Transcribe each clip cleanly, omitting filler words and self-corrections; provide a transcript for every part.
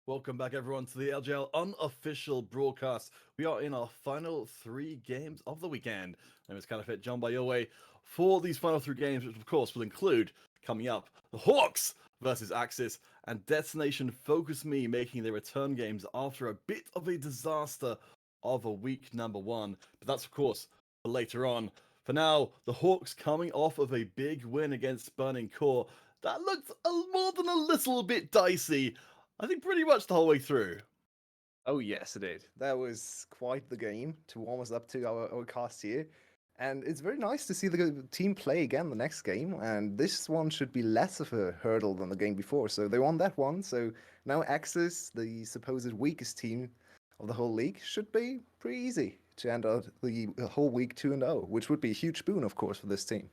Welcome back, everyone, to the LJL unofficial broadcast. We are in our final 3 games of the weekend. My name is Kind John by your way for these final 3 games, which of course will include, coming up, the Hawks versus AXIZ and Destination Focus Me making their return games after a bit of a disaster of a week number 1. But that's of course for later on. For now, the Hawks coming off of a big win against Burning Core. That looked more than a little bit dicey. I think pretty much the whole way through. Oh yes, it did. That was quite the game to warm us up to our cast here. And it's very nice to see the team play again the next game. And this one should be less of a hurdle than the game before. So they won that one. So now AXIZ, the supposed weakest team of the whole league, should be pretty easy to end out the whole week 2-0, which would be a huge boon, of course, for this team.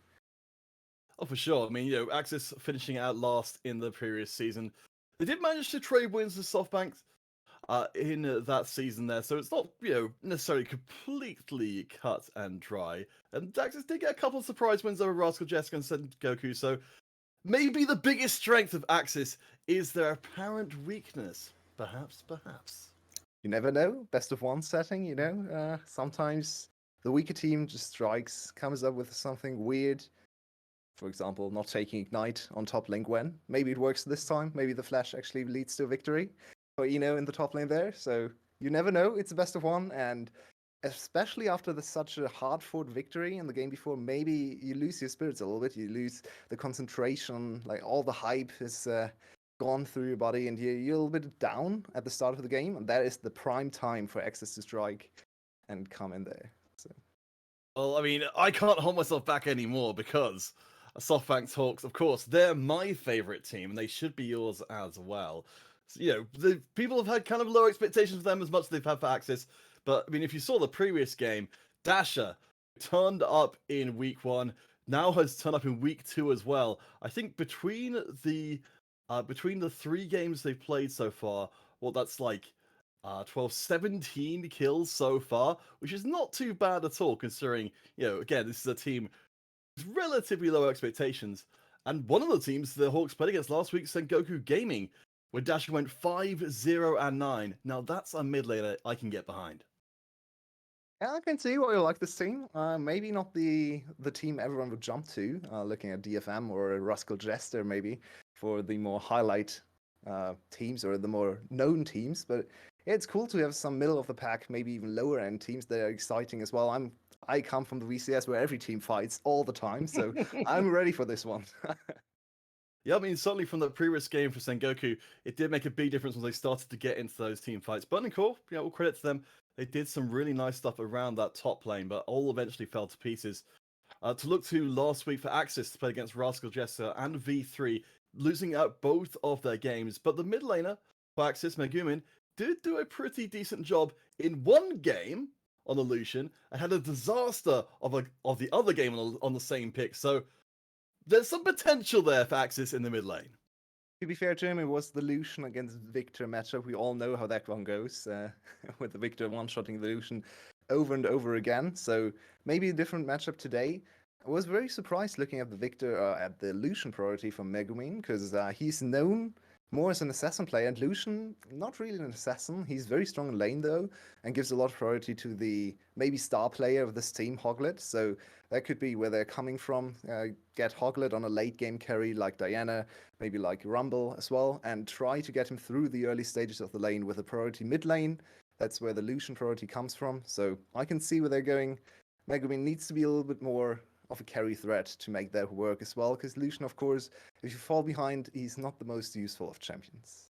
Oh, for sure. I mean, AXIZ finishing out last in the previous season. They did manage to trade wins with Softbank in that season there, so it's not, necessarily completely cut and dry. And AXIZ did get a couple of surprise wins over Rascal Jessica and Sengoku, so maybe the biggest strength of AXIZ is their apparent weakness. Perhaps. You never know. Best of one setting, sometimes the weaker team just strikes, comes up with something weird. For example, not taking Ignite on top lane Gwen. Maybe it works this time. Maybe the flash actually leads to a victory for Eno in the top lane there. So you never know. It's a best of one. And especially after such a hard-fought victory in the game before, maybe you lose your spirits a little bit. You lose the concentration. Like all the hype is gone through your body and you're a little bit down at the start of the game. And that is the prime time for AXIZ to strike and come in there. So. Well, I mean, I can't hold myself back anymore because Softbank Hawks, of course, they're my favorite team, and they should be yours as well. So, the people have had kind of low expectations for them as much as they've had for AXIZ. But I mean, if you saw the previous game, Dasher turned up in week 1, now has turned up in week 2 as well. I think between the 3 games they've played so far, well, that's like 17 kills so far, which is not too bad at all, considering, again, this is a team relatively low expectations. And one of the teams the Hawks played against last week, Sengoku Gaming, where Dasher went 5-0-9. Now that's a mid laner I can get behind. Yeah, I can see why you like this team. Maybe not the team everyone would jump to, looking at DFM or Rascal Jester maybe for the more highlight teams or the more known teams. But yeah, it's cool to have some middle of the pack, maybe even lower end teams that are exciting as well. I come from the VCS where every team fights all the time, so I'm ready for this one. Yeah, I mean, certainly from the previous game for Sengoku, it did make a big difference when they started to get into those team fights. Burning Core, all credit to them. They did some really nice stuff around that top lane, but all eventually fell to pieces. To look to last week for AXIZ to play against Rascal Jester and V3, losing out both of their games. But the mid laner for AXIZ, Megumin, did do a pretty decent job in one game on the Lucian and had a disaster of the other game on the same pick. So there's some potential there for AXIZ in the mid lane. To be fair to him, it was the Lucian against Victor matchup. We all know how that one goes, with the Victor one-shotting the Lucian over and over again. So maybe a different matchup today. I was very surprised looking at the Victor, at the Lucian priority from Megumin, because he's known more as an assassin player, and Lucian, not really an assassin. He's very strong in lane though, and gives a lot of priority to the maybe star player of this team, Hoglet. So that could be where they're coming from. Get Hoglet on a late game carry like Diana, maybe like Rumble as well, and try to get him through the early stages of the lane with a priority mid lane. That's where the Lucian priority comes from. So I can see where they're going. Megumin needs to be a little bit more of a carry threat to make that work as well, because Lucian, of course, if you fall behind, he's not the most useful of champions.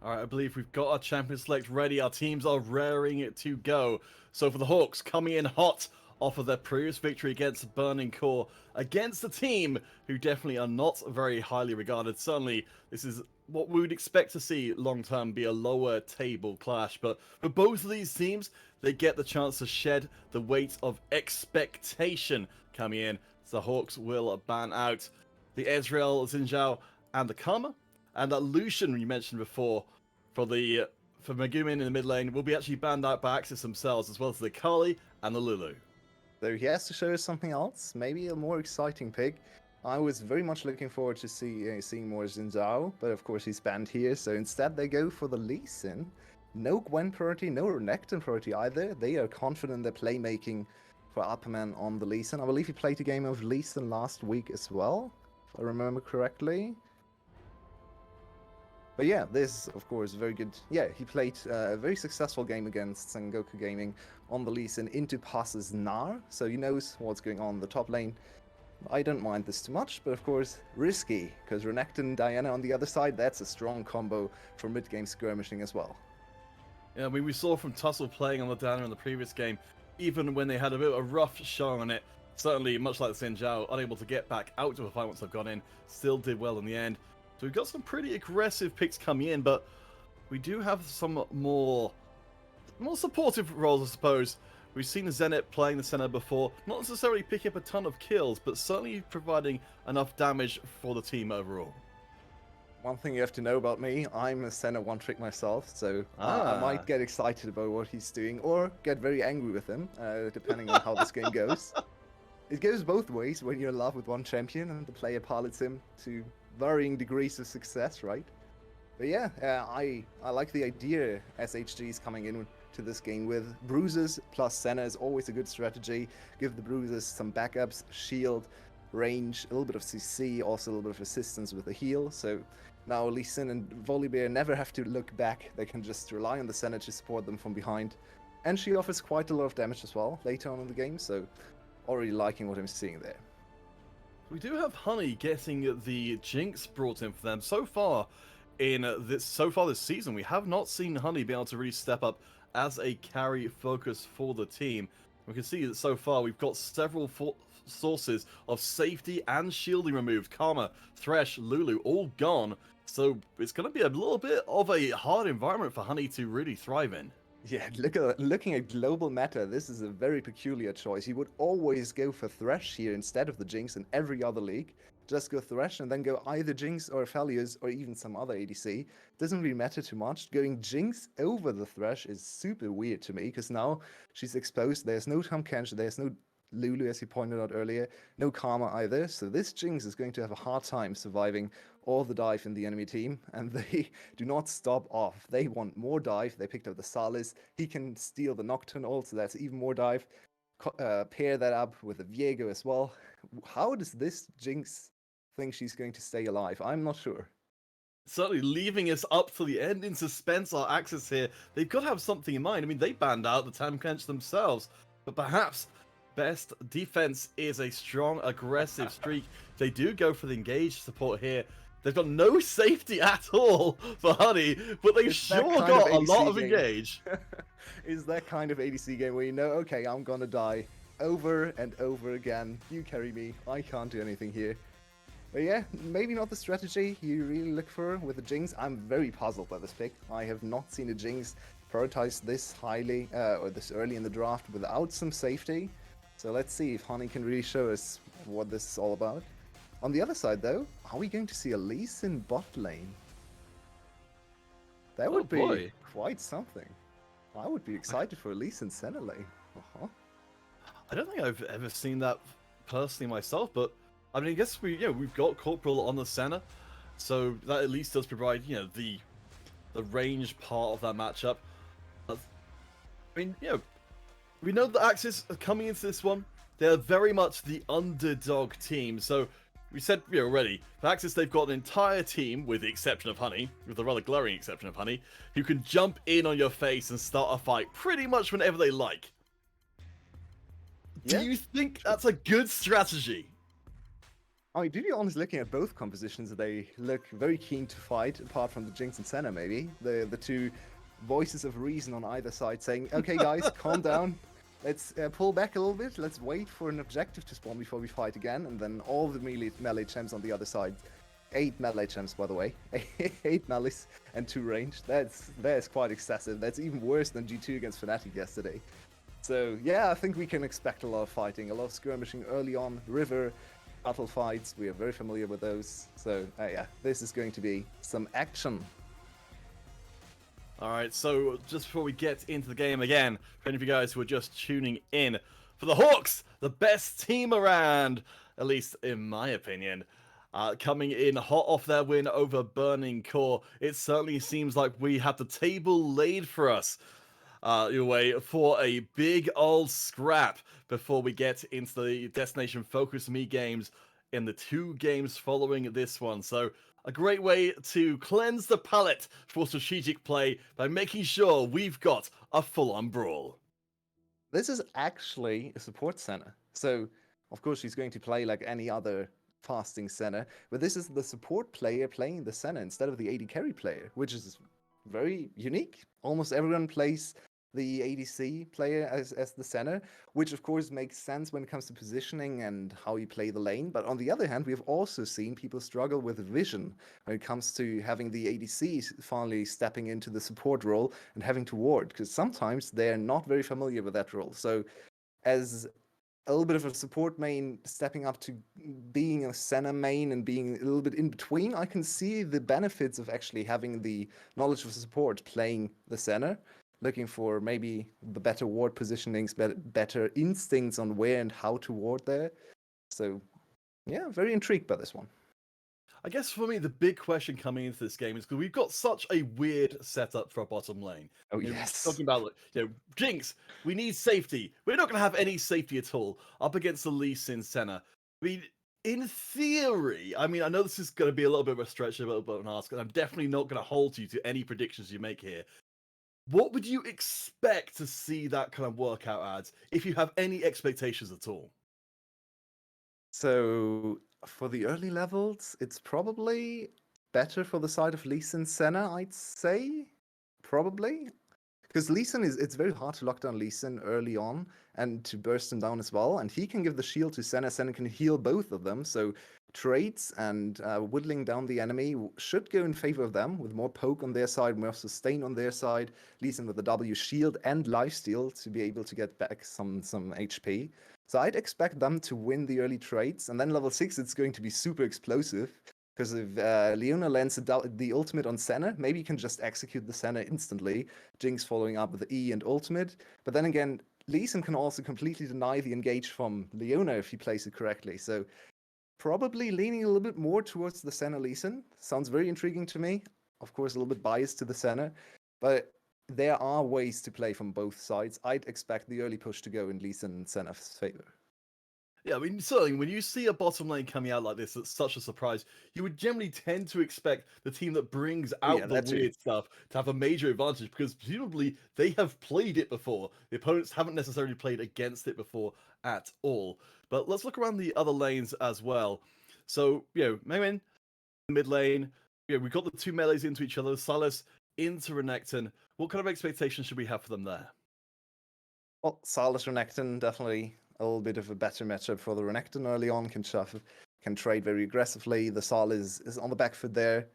All right, I believe we've got our champion select ready. Our teams are raring to go. So for the Hawks, coming in hot off of their previous victory against Burning Core, against a team who definitely are not very highly regarded. Certainly, this is what we would expect to see long-term be a lower table clash. But for both of these teams, they get the chance to shed the weight of expectation coming in. So the Hawks will ban out the Ezreal, Xin and the Karma. And that Lucian you mentioned before for Megumin in the mid lane will be actually banned out by AXIZ themselves, as well as the Kali and the Lulu. So he has to show us something else, maybe a more exciting pick. I was very much looking forward to seeing more Xin Zhao, but of course he's banned here, so instead they go for the Lee Sin. No Gwen priority, no Renekton priority either. They are confident in their playmaking for Upperman on the Lee Sin. I believe he played a game of Lee Sin last week as well, if I remember correctly. But yeah, this, of course, very good. Yeah, he played a very successful game against Sengoku Gaming on the Lee Sin into passes Nar, so he knows what's going on in the top lane. I don't mind this too much, but of course, risky, because Renekton and Diana on the other side, that's a strong combo for mid-game skirmishing as well. Yeah, I mean, we saw from Tussle playing on the Diana in the previous game, even when they had a bit of a rough showing on it, certainly, much like Xin Zhao, unable to get back out to a fight once they've gone in, still did well in the end. So we've got some pretty aggressive picks coming in, but we do have some more supportive roles, I suppose. We've seen Zenit playing the center before, not necessarily picking up a ton of kills, but certainly providing enough damage for the team overall. One thing you have to know about me, I'm a center one-trick myself, so I might get excited about what he's doing, or get very angry with him, depending on how this game goes. It goes both ways when you're in love with one champion and the player pilots him to varying degrees of success, right? But yeah, I like the idea SHG is coming in to this game with bruises plus Senna is always a good strategy. Give the bruises some backups, shield, range, a little bit of CC, also a little bit of assistance with the heal. So now Lee Sin and Volibear never have to look back. They can just rely on the Senna to support them from behind. And she offers quite a lot of damage as well later on in the game, so already liking what I'm seeing there. We do have Honey getting the Jinx brought in for them. So far this season, we have not seen Honey be able to really step up as a carry focus for the team. We can see that so far we've got several sources of safety and shielding removed. Karma, Thresh, Lulu, all gone. So it's going to be a little bit of a hard environment for Honey to really thrive in. Yeah, looking at global meta, this is a very peculiar choice. You would always go for Thresh here instead of the Jinx in every other league. Just go Thresh and then go either Jinx or Aphelios or even some other ADC. Doesn't really matter too much. Going Jinx over the Thresh is super weird to me, because now she's exposed. There's no Tahm Kench, there's no Lulu, as you pointed out earlier, no Karma either. So this Jinx is going to have a hard time surviving all the dive in the enemy team, and they do not stop off. They want more dive. They picked up the Salis. He can steal the Nocturne ult, so that's even more dive. Pair that up with the Viego as well. How does this Jinx think she's going to stay alive? I'm not sure. Certainly leaving us up to the end in suspense, our AXIZ here. They've got to have something in mind. I mean, they banned out the Tahm Kench themselves, but perhaps best defense is a strong, aggressive streak. They do go for the engaged support here. They've got no safety at all for Honey, but they've sure got a lot of engage. Is that kind of ADC game where you know, okay, I'm gonna die over and over again. You carry me. I can't do anything here. But yeah, maybe not the strategy you really look for with the Jinx. I'm very puzzled by this pick. I have not seen a Jinx prioritized this highly or this early in the draft without some safety. So let's see if Honey can really show us what this is all about. On the other side, though, are we going to see a Lee Sin bot lane? That would be quite something. I would be excited for a Lee Sin center lane. I don't think I've ever seen that personally myself, but I mean, I guess we've got Corporal on the center, so that at least does provide the range part of that matchup. I mean, we know that AXIZ are coming into this one. They're very much the underdog team, so we said already, for AXIZ they've got an entire team, with the exception of Honey, with the rather glaring exception of Honey, who can jump in on your face and start a fight pretty much whenever they like. Yeah. Do you think that's a good strategy? I mean, to be honest, looking at both compositions, they look very keen to fight, apart from the Jinx and Senna, maybe. The two voices of reason on either side saying, okay guys, calm down. Let's pull back a little bit. Let's wait for an objective to spawn before we fight again. And then all the melee champs on the other side. 8 melee champs, by the way. 8 melees and 2 range. That's quite excessive. That's even worse than G2 against Fnatic yesterday. So yeah, I think we can expect a lot of fighting, a lot of skirmishing early on. River, battle fights, we are very familiar with those. So yeah, this is going to be some action. Alright, so just before we get into the game again, for any of you guys who are just tuning in, for the Hawks, the best team around, at least in my opinion. Coming in hot off their win over Burning Core, it certainly seems like we have the table laid for us your way for a big old scrap before we get into the Destination Focus Me games in the 2 games following this one. So a great way to cleanse the palate for strategic play by making sure we've got a full-on brawl. This is actually a support center. So, of course, she's going to play like any other fasting center, but this is the support player playing the center instead of the AD carry player, which is very unique. Almost everyone plays the ADC player as the center, which of course makes sense when it comes to positioning and how you play the lane. But on the other hand, we've also seen people struggle with vision when it comes to having the ADC finally stepping into the support role and having to ward, because sometimes they're not very familiar with that role. So as a little bit of a support main stepping up to being a center main and being a little bit in between, I can see the benefits of actually having the knowledge of support playing the center, looking for maybe the better ward positionings, better instincts on where and how to ward there. So, yeah, very intrigued by this one. I guess for me, the big question coming into this game is because we've got such a weird setup for our bottom lane. Oh, You know, yes. talking about, like, Jinx, we need safety. We're not going to have any safety at all up against the Lee Sin Senna. I mean, in theory, I know this is going to be a little bit of a stretch, a little bit of an ask, and I'm definitely not going to hold you to any predictions you make here. What would you expect to see that kind of workout as, if you have any expectations at all? So for the early levels, it's probably better for the side of Lee Sin Senna, I'd say. Probably. Because Lee Sin it's very hard to lock down Lee Sin early on and to burst him down as well. And he can give the shield to Senna. Senna can heal both of them. So trades and whittling down the enemy should go in favor of them, with more poke on their side, more sustain on their side. Lee Sin with the W shield and lifesteal to be able to get back some HP. So I'd expect them to win the early trades, and then level 6 it's going to be super explosive. Because if Leona lands the ultimate on Senna, maybe you can just execute the Senna instantly, Jinx following up with the E and ultimate. But then again, Lee Sin can also completely deny the engage from Leona if he plays it correctly. So probably leaning a little bit more towards the Senna Lee Sin. Sounds very intriguing to me. Of course, a little bit biased to the Senna. But there are ways to play from both sides. I'd expect the early push to go in Lee Sin and Senna's favor. Yeah, certainly when you see a bottom lane coming out like this, that's such a surprise. You would generally tend to expect the team that brings out the weird stuff to have a major advantage, because presumably they have played it before. The opponents haven't necessarily played against it before at all. But let's look around the other lanes as well. So, Mengmin, mid lane, we've got the 2 melees into each other, Sylas into Renekton. What kind of expectations should we have for them there? Well, Sylas Renekton, definitely a little bit of a better matchup for the Renekton early on. Can trade very aggressively. The Sylas is on the back foot there.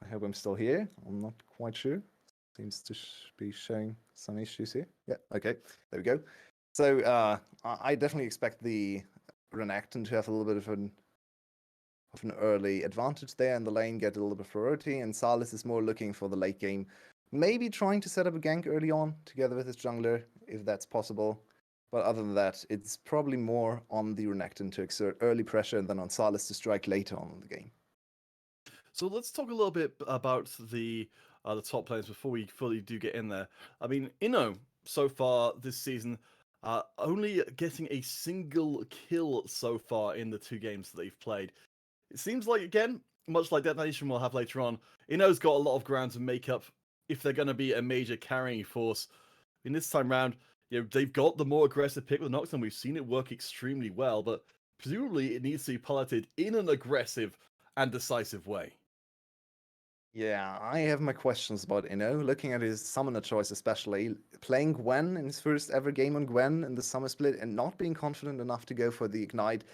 I hope I'm still here. I'm not quite sure. Seems to be showing some issues here. Yeah, okay. There we go. So I definitely expect the Renekton to have a little bit of an early advantage there in the lane, get a little bit of priority, and Sylas is more looking for the late game. Maybe trying to set up a gank early on together with his jungler, if that's possible. But other than that, it's probably more on the Renekton to exert early pressure than on Sylas to strike later on in the game. So let's talk a little bit about the top players before we fully do get in there. So far this season, only getting a single kill so far in the 2 games that they've played. It seems like, again, much like Detonation will have later on, Inno's got a lot of ground to make up if they're going to be a major carrying force. In this time round, they've got the more aggressive pick with Nox, and we've seen it work extremely well, but presumably it needs to be piloted in an aggressive and decisive way. Yeah, I have my questions about Inno. Looking at his summoner choice, especially playing Gwen in his first ever game on Gwen in the summer split and not being confident enough to go for the Ignite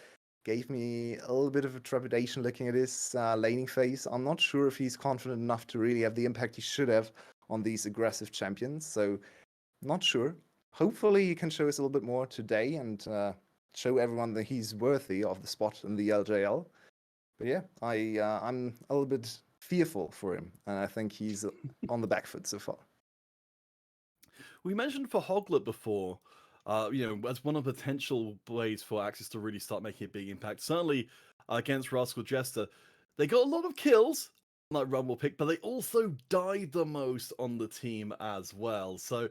gave me a little bit of a trepidation looking at his laning phase. I'm not sure if he's confident enough to really have the impact he should have on these aggressive champions, so not sure. Hopefully he can show us a little bit more today and show everyone that he's worthy of the spot in the LJL. But yeah, I'm a little bit fearful for him, and I think he's on the back foot so far. We mentioned for Hoglet before, as one of the potential ways for AXIZ to really start making a big impact. Certainly against Rascal Jester, they got a lot of kills, like Rumble Pick, but they also died the most on the team as well. So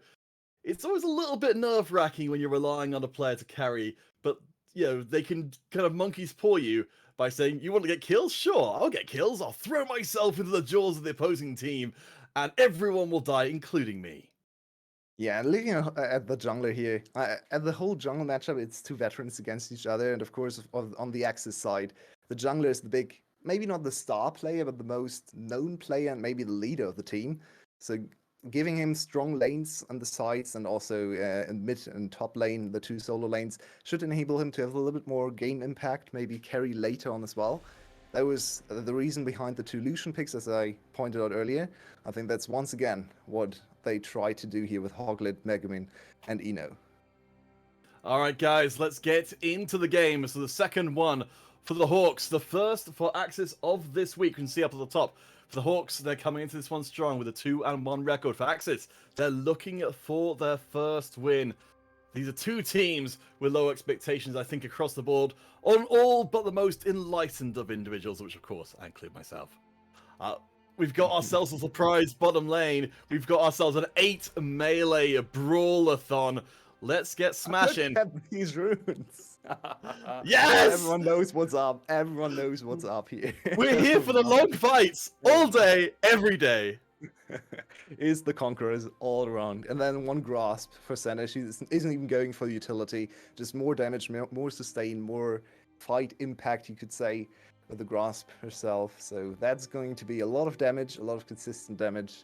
it's always a little bit nerve-wracking when you're relying on a player to carry, but they can kind of monkey's paw you by saying, you want to get kills? Sure, I'll get kills. I'll throw myself into the jaws of the opposing team, and everyone will die, including me. Yeah, looking at the jungler here, at the whole jungle matchup, it's two veterans against each other, and of course, on the AXIZ side, the jungler is the big, maybe not the star player, but the most known player and maybe the leader of the team. So giving him strong lanes on the sides and also in mid and top lane, the two solo lanes, should enable him to have a little bit more game impact, maybe carry later on as well. That was the reason behind the two Lucian picks, as I pointed out earlier. I think that's once again what they try to do here with Hoglet, Megumin, and Eno. All right, guys, let's get into the game. So the second one for the Hawks, the first for AXIZ of this week. You can see up at the top. For the Hawks, they're coming into this one strong with a 2-1 record. For AXIZ, they're looking for their first win. These are two teams with low expectations, I think, across the board on all but the most enlightened of individuals, which, of course, I include myself. We've got ourselves a surprise bottom lane. We've got ourselves an 8 melee brawlathon. Let's get smashing. Look at these runes. Yes! Everyone knows what's up. Everyone knows what's up here. We're here for the long fights all day, every day. Is the Conquerors all around. And then one grasp for Senna. She isn't even going for utility. Just more damage, more sustain, more fight impact, you could say, with the grasp herself. So that's going to be a lot of damage, a lot of consistent damage.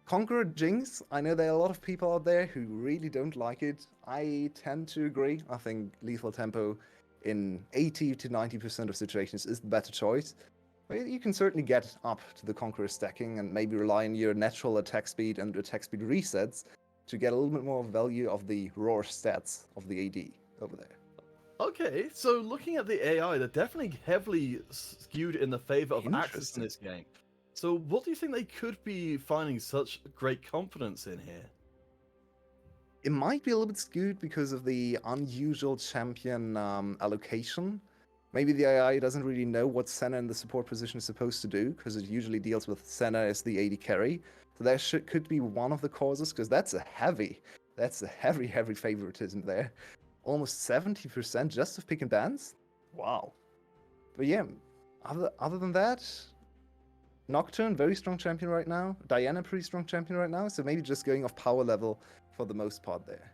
Conqueror Jinx, I know there are a lot of people out there who really don't like it. I tend to agree. I think lethal tempo in 80 to 90% of situations is the better choice. But you can certainly get up to the Conqueror stacking and maybe rely on your natural attack speed and attack speed resets to get a little bit more value of the raw stats of the AD over there. Okay, so looking at the AI, they're definitely heavily skewed in the favor of AXIZ in this game. So what do you think they could be finding such great confidence in here? It might be a little bit skewed because of the unusual champion allocation. Maybe the AI doesn't really know what Senna in the support position is supposed to do, because it usually deals with Senna as the AD carry. So that could be one of the causes, because that's a heavy favoritism there. Almost 70% just of pick and bans? Wow. But yeah, other than that, Nocturne, very strong champion right now. Diana, pretty strong champion right now. So maybe just going off power level for the most part there.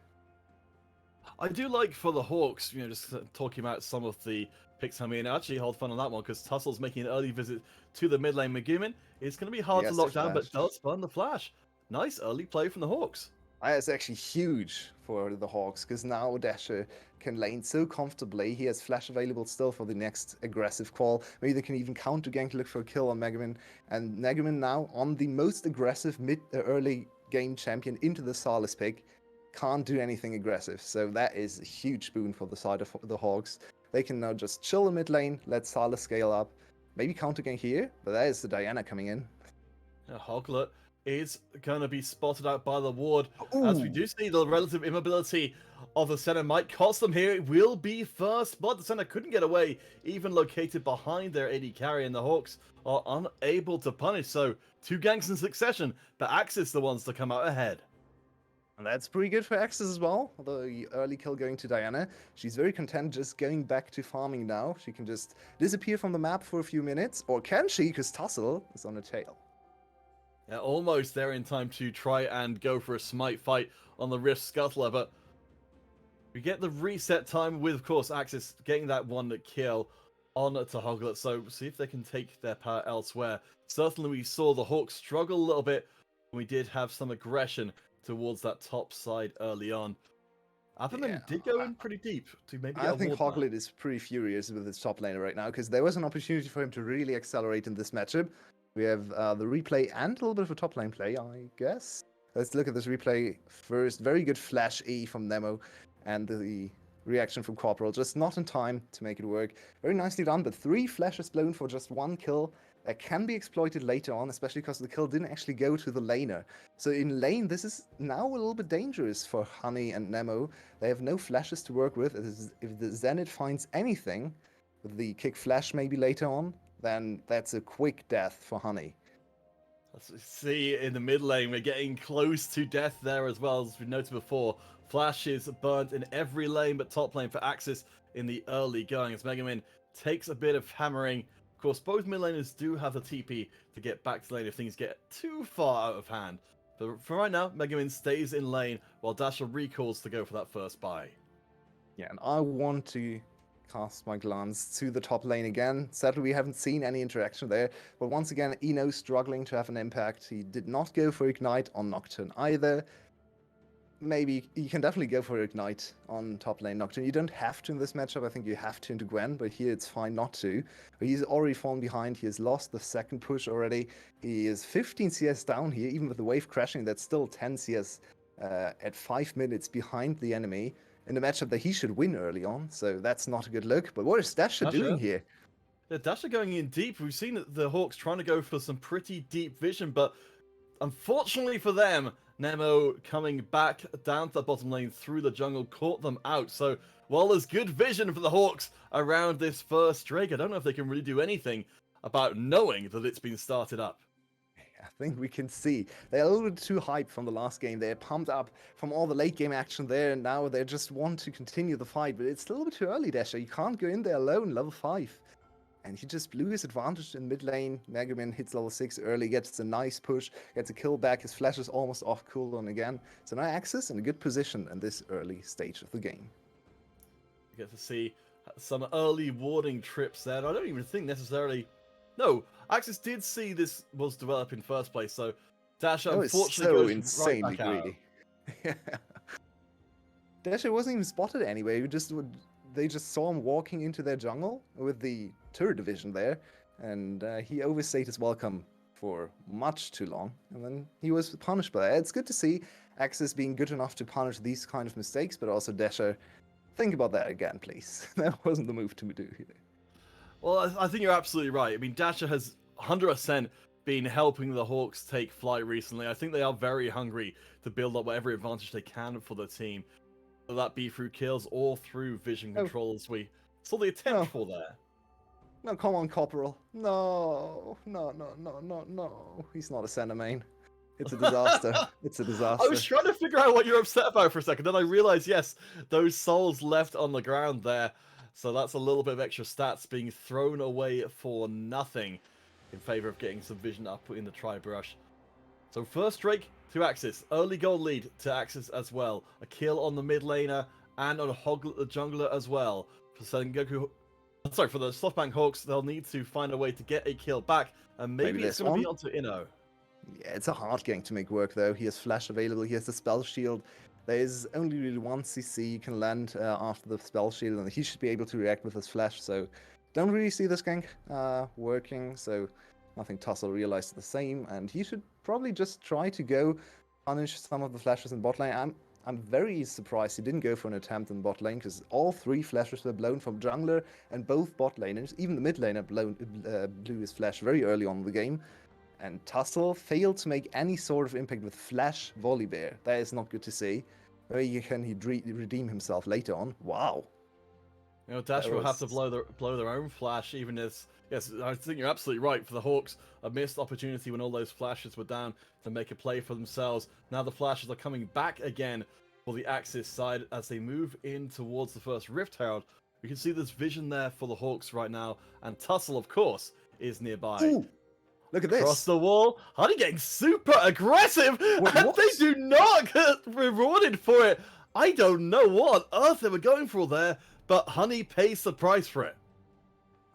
I do like for the Hawks, just talking about some of the picks. I mean, actually hold fun on that one, because Tussle's making an early visit to the mid lane. Megumin, it's going to be hard to lock down, but does fund the flash. Nice early play from the Hawks. That's actually huge for the Hawks, because now Dasher can lane so comfortably. He has flash available still for the next aggressive call. Maybe they can even counter gank, look for a kill on Megumin. And Megumin now on the most aggressive early game champion into the Salas pick. Can't do anything aggressive. So that is a huge boon for the side of the Hawks. They can now just chill the mid lane, let Salas scale up. Maybe counter gank here, but that is the Diana coming in. Hoglet is going to be spotted out by the ward. Ooh. As we do see the relative immobility of the center might cost them here. It will be first blood. The center couldn't get away, even located behind their AD carry, and the Hawks are unable to punish. So 2 ganks in succession, but AXIZ the ones to come out ahead. And that's pretty good for AXIZ as well. The early kill going to Diana. She's very content just going back to farming now. She can just disappear from the map for a few minutes. Or can she? Because Tussle is on her tail. Yeah, almost there in time to try and go for a smite fight on the Rift Scuttler, but we get the reset time with, of course, AXIZ getting that one kill on to Hoglet. So see if they can take their power elsewhere. Certainly we saw the Hawks struggle a little bit, and we did have some aggression towards that top side early on. Atherman did go in pretty deep to maybe get I think Hoglet is pretty furious with his top laner right now, because there was an opportunity for him to really accelerate in this matchup. We have the replay and a little bit of a top lane play, I guess. Let's look at this replay first. Very good flash E from Nemo, and the reaction from Corporal. Just not in time to make it work. Very nicely done, but 3 flashes blown for just 1 kill. that can be exploited later on, especially because the kill didn't actually go to the laner. So in lane, this is now a little bit dangerous for Honey and Nemo. They have no flashes to work with. If the Zenith finds anything, with the kick flash maybe later on, then that's a quick death for Honey. As we see in the mid lane, we're getting close to death there as well, as we noted before. Flash is burnt in every lane but top lane for AXIZ in the early going, as Megamin takes a bit of hammering. Of course, both mid laners do have the TP to get back to lane if things get too far out of hand. But for right now, Megamin stays in lane while Dasher recalls to go for that first buy. Yeah, and I want to cast my glance to the top lane again. Sadly, we haven't seen any interaction there. But once again, Eno struggling to have an impact. He did not go for Ignite on Nocturne either. Maybe you can definitely go for Ignite on top lane Nocturne. You don't have to in this matchup. I think you have to into Gwen, but here it's fine not to. But he's already fallen behind. He has lost the second push already. He is 15 CS down here, even with the wave crashing. That's still 10 CS at 5 minutes behind the enemy in a matchup that he should win early on. So that's not a good look. But what is Dasher doing here? Yeah, Dasher going in deep. We've seen the Hawks trying to go for some pretty deep vision, but unfortunately for them, Nemo coming back down to the bottom lane through the jungle caught them out. So while there's good vision for the Hawks around this first Drake, I don't know if they can really do anything about knowing that it's been started up. I think we can see they're a little bit too hyped from the last game. They're pumped up from all the late game action there, and now they just want to continue the fight. But it's a little bit too early, Dasher. You can't go in there alone, level 5. And he just blew his advantage in mid lane. Megamin hits level 6 early, gets a nice push, gets a kill back. His flash is almost off cooldown again. So now AXIZ in a good position in this early stage of the game. You get to see some early warning trips there. I don't even think necessarily... No, AXIZ did see this was developing in first place, so Dasher unfortunately goes right back out. Dasher wasn't even spotted anyway. They just saw him walking into their jungle with the turret division there, and he overstayed his welcome for much too long, and then he was punished by that. It's good to see AXIZ being good enough to punish these kind of mistakes, but also Dasher, think about that again, please. That wasn't the move to do here. Well, I think you're absolutely right. I mean, Dasher has 100% been helping the Hawks take flight recently. I think they are very hungry to build up whatever advantage they can for the team. Whether that be through kills or through vision control, as we saw the attempt for there. No, come on, Corporal. No. He's not a center main. It's a disaster. It's a disaster. I was trying to figure out what you're upset about for a second. Then I realized, yes, those souls left on the ground there. So that's a little bit of extra stats being thrown away for nothing in favor of getting some vision up in the tri-brush. So first Drake to AXIZ. Early goal lead to AXIZ as well. A kill on the mid laner and on Hoglet the jungler as well. For Sengoku... Sorry, for the Softbank Hawks, they'll need to find a way to get a kill back. And maybe it's going to be onto Inno. Yeah, it's a hard game to make work though. He has flash available, he has the spell shield. There is only really one CC you can land after the spell shield, and he should be able to react with his flash. So don't really see this gank working. So I think Tussle realized the same, and he should probably just try to go punish some of the flashes in bot lane. I'm very surprised he didn't go for an attempt in bot lane, because all 3 flashes were blown from jungler, and both bot laners, even the mid laner, blew his flash very early on in the game. And Tussle failed to make any sort of impact with flash Volibear. That is not good to see. Maybe can he redeem himself later on? Wow. You know, Dasher will have to blow their own flash, even as... Yes, I think you're absolutely right. For the Hawks, a missed opportunity when all those flashes were down to make a play for themselves. Now the flashes are coming back again for the AXIZ side as they move in towards the first Rift Herald. We can see there's vision there for the Hawks right now, and Tussle, of course, is nearby. Ooh, look at this. Across the wall, Honey getting super aggressive, and they do not get rewarded for it. I don't know what on earth they were going for there, but Honey pays the price for it.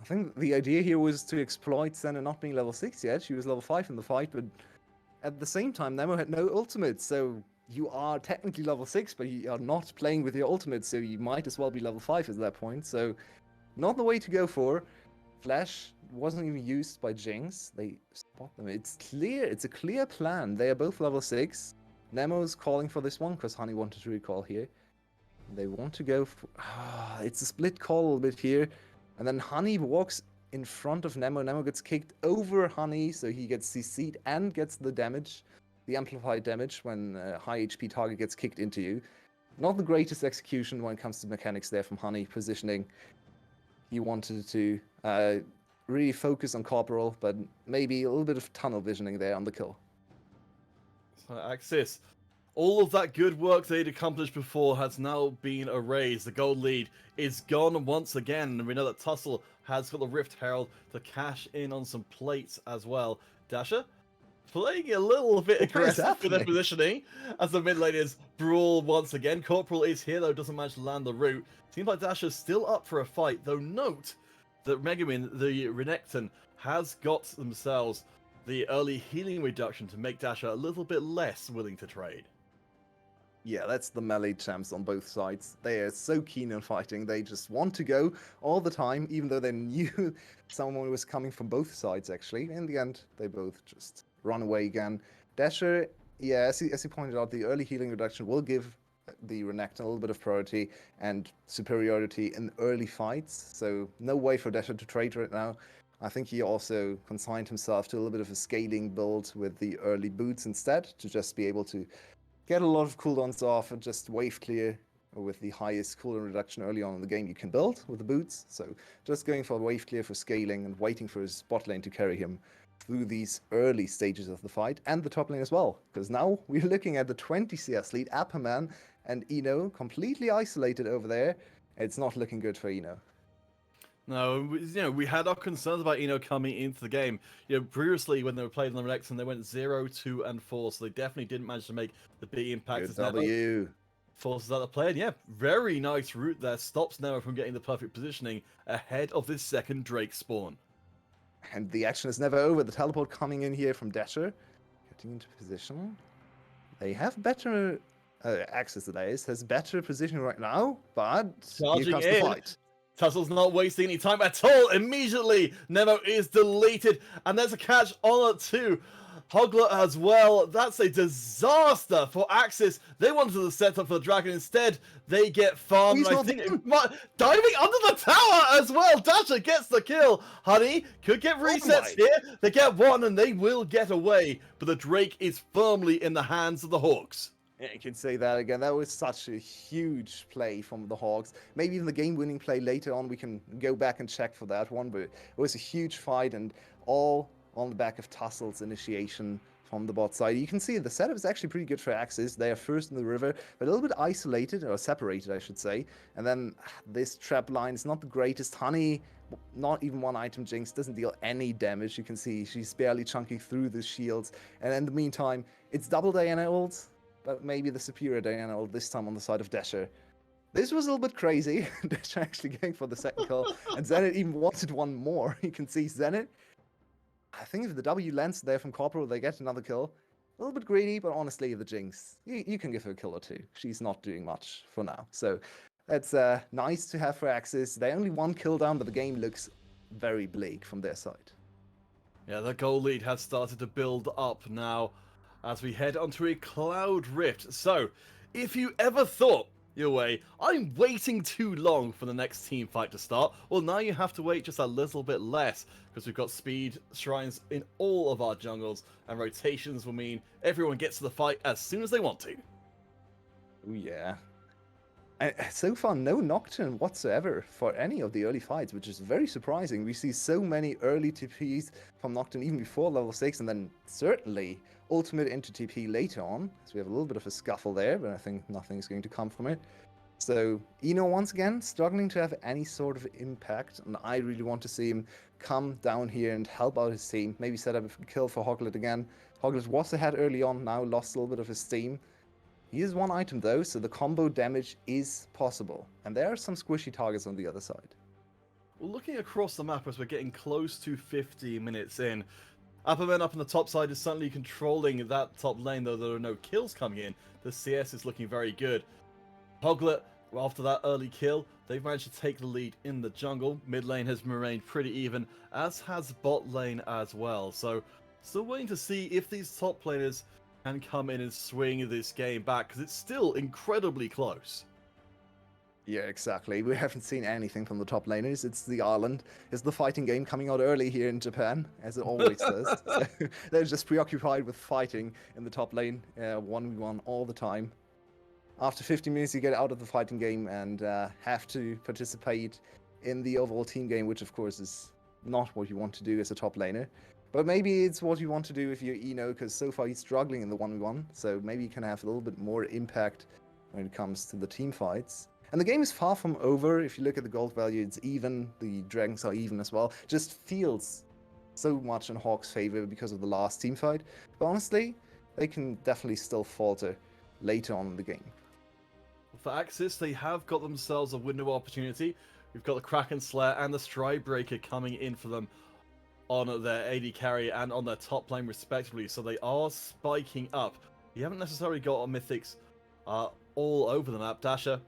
I think the idea here was to exploit Senna not being level 6 yet. She was level 5 in the fight, but at the same time, Nemo had no ultimate, so you are technically level 6, but you are not playing with your ultimate, so you might as well be level 5 at that point. So, not the way to go for. Flash wasn't even used by Jinx. They spot them. It's clear. It's a clear plan. They are both level 6. Nemo's calling for this one, because Honey wanted to recall here. They want to go for... it's a split call a little bit here. And then Honey walks in front of Nemo. Nemo gets kicked over Honey, so he gets CC'd and gets the damage, the amplified damage when a high HP target gets kicked into you. Not the greatest execution when it comes to mechanics there from Honey positioning. He wanted to really focus on Corporal, but maybe a little bit of tunnel visioning there on the kill. So AXIZ, all of that good work they'd accomplished before has now been erased. The gold lead is gone once again, and we know that Tussle has got the Rift Herald to cash in on some plates as well. Dasher playing a little bit What is aggressive with their happening? positioning as the mid laners brawl once again. Corporal is here though, doesn't manage to land the root. Seems like Dasher's still up for a fight, though note that Megumin, the Renekton, has got themselves the early healing reduction to make Dasher a little bit less willing to trade. Yeah, that's the melee champs on both sides. They are so keen on fighting. They just want to go all the time, even though they knew someone was coming from both sides, actually. In the end, they both just run away again. Dasher, yeah, as he pointed out, the early healing reduction will give the Renekton a little bit of priority and superiority in early fights. So no way for Dasher to trade right now. I think he also consigned himself to a little bit of a scaling build with the early boots instead, to just be able to get a lot of cooldowns off and just wave clear with the highest cooldown reduction early on in the game you can build with the boots. So just going for wave clear for scaling and waiting for his bot lane to carry him through these early stages of the fight, and the top lane as well. Because now we're looking at the 20 CS lead, Apperman and Eno completely isolated over there. It's not looking good for Eno. No, we had our concerns about Eno coming into the game. Previously when they were playing on the Renekton, they went 0, 2, and 4, so they definitely didn't manage to make the big impact. Good W. Forces out the play, and yeah, very nice route there. Stops Nemo from getting the perfect positioning ahead of this second Drake spawn. And the action is never over. The teleport coming in here from Dasher, getting into position. They have better AXIZ, that is, has better positioning right now, but Charging here comes in. the fight. Tussle's not wasting any time at all. Immediately, Nemo is deleted, and there's a catch on it too. Hoglet as well. That's a disaster for AXIZ. They wanted the setup for the dragon. Instead, they get farmed. He's And I not think done. diving under the tower as well. Dasher gets the kill. Honey could get resets here. They get one, and they will get away. But the Drake is firmly in the hands of the Hawks. Yeah, you can say that again. That was such a huge play from the Hawks. Maybe even the game-winning play later on, we can go back and check for that one. But it was a huge fight, and all on the back of Tussle's initiation from the bot side. You can see the setup is actually pretty good for AXIZ. They are first in the river, but a little bit isolated, or separated, I should say. And then this trap line is not the greatest. Honey, not even one item jinx, doesn't deal any damage. You can see she's barely chunking through the shields. And in the meantime, it's double Diana ult, but maybe the superior Diana ult this time on the side of Dasher. This was a little bit crazy. Dasher actually going for the second kill, and Zenit even wanted one more. You can see Zenit, I think if the W lands there from Corporal, they get another kill. A little bit greedy, but honestly, the Jinx, you can give her a kill or two. She's not doing much for now. So that's nice to have for AXIZ. They only one kill down, but the game looks very bleak from their side. Yeah, the goal lead has started to build up now as we head onto a Cloud Rift. So, if you ever thought, your way, I'm waiting too long for the next team fight to start, well, now you have to wait just a little bit less, because we've got speed shrines in all of our jungles, and rotations will mean everyone gets to the fight as soon as they want to. Oh yeah. And so far, no Nocturne whatsoever for any of the early fights, which is very surprising. We see so many early TPs from Nocturne even before level 6, and then certainly ultimate into TP later on. So we have a little bit of a scuffle there, but I think nothing's going to come from it. So Eno once again struggling to have any sort of impact, and I really want to see him come down here and help out his team. Maybe set up a kill for Hoglet again. Hoglet was ahead early on, now lost a little bit of his steam. He is one item though, so the combo damage is possible. And there are some squishy targets on the other side. Well, looking across the map as we're getting close to 50 minutes in, Apperman up on the top side is certainly controlling that top lane, though there are no kills coming in. The CS is looking very good. Hoglet, after that early kill, they've managed to take the lead in the jungle. Mid lane has remained pretty even, as has bot lane as well. So, still waiting to see if these top laners can come in and swing this game back, because it's still incredibly close. Yeah, exactly. We haven't seen anything from the top laners. It's the island. It's the fighting game coming out early here in Japan, as it always does. So they're just preoccupied with fighting in the top lane, 1v1 all the time. After 50 minutes, you get out of the fighting game and have to participate in the overall team game, which of course is not what you want to do as a top laner. But maybe it's what you want to do if you're Eno, because so far he's struggling in the 1v1, so maybe you can have a little bit more impact when it comes to the team fights. And the game is far from over. If you look at the gold value, it's even. The dragons are even as well. Just feels so much in Hawk's favor because of the last team fight. But honestly, they can definitely still falter later on in the game. For AXIZ, they have got themselves a window of opportunity. We've got the Kraken Slayer and the Stride Breaker coming in for them on their AD carry and on their top lane respectively, so they are spiking up. You haven't necessarily got mythics all over the map. Dasher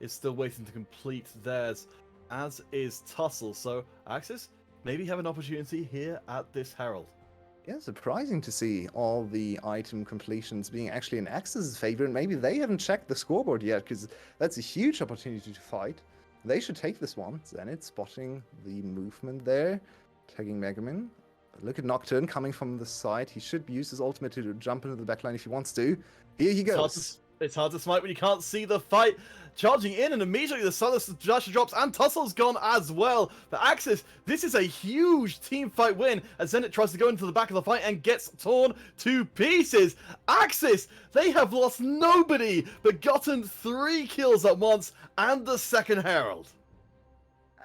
is still waiting to complete theirs, as is Tussle, so AXIZ maybe have an opportunity here at this Herald. Yeah, surprising to see all the item completions being actually in AXIZ's favor, and maybe they haven't checked the scoreboard yet, because that's a huge opportunity to fight. They should take this one. Zenith spotting the movement there, tagging Megamin. Look at Nocturne coming from the side. He should use his ultimate to jump into the backline if he wants to. Here he goes. It's hard to smite when you can't see the fight. Charging in, and immediately the Sunless Dasher drops, and Tussle's gone as well. For AXIZ, this is a huge team fight win, as Zenith tries to go into the back of the fight and gets torn to pieces. AXIZ, they have lost nobody, but gotten 3 kills at once, and the second Herald.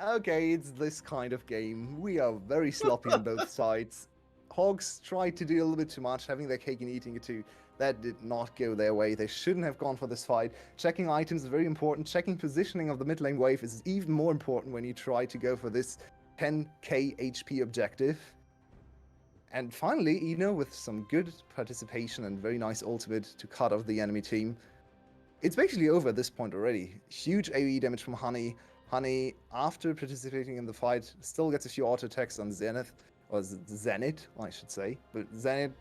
Okay, it's this kind of game. We are very sloppy on both sides. Hogs tried to do a little bit too much, having their cake and eating it too. That did not go their way. They shouldn't have gone for this fight. Checking items is very important. Checking positioning of the mid lane wave is even more important when you try to go for this 10k HP objective. And finally, Eno with some good participation and very nice ultimate to cut off the enemy team. It's basically over at this point already. Huge AoE damage from Honey. Honey, after participating in the fight, still gets a few auto attacks on Zenith. Or Zenith, I should say. But Zenith,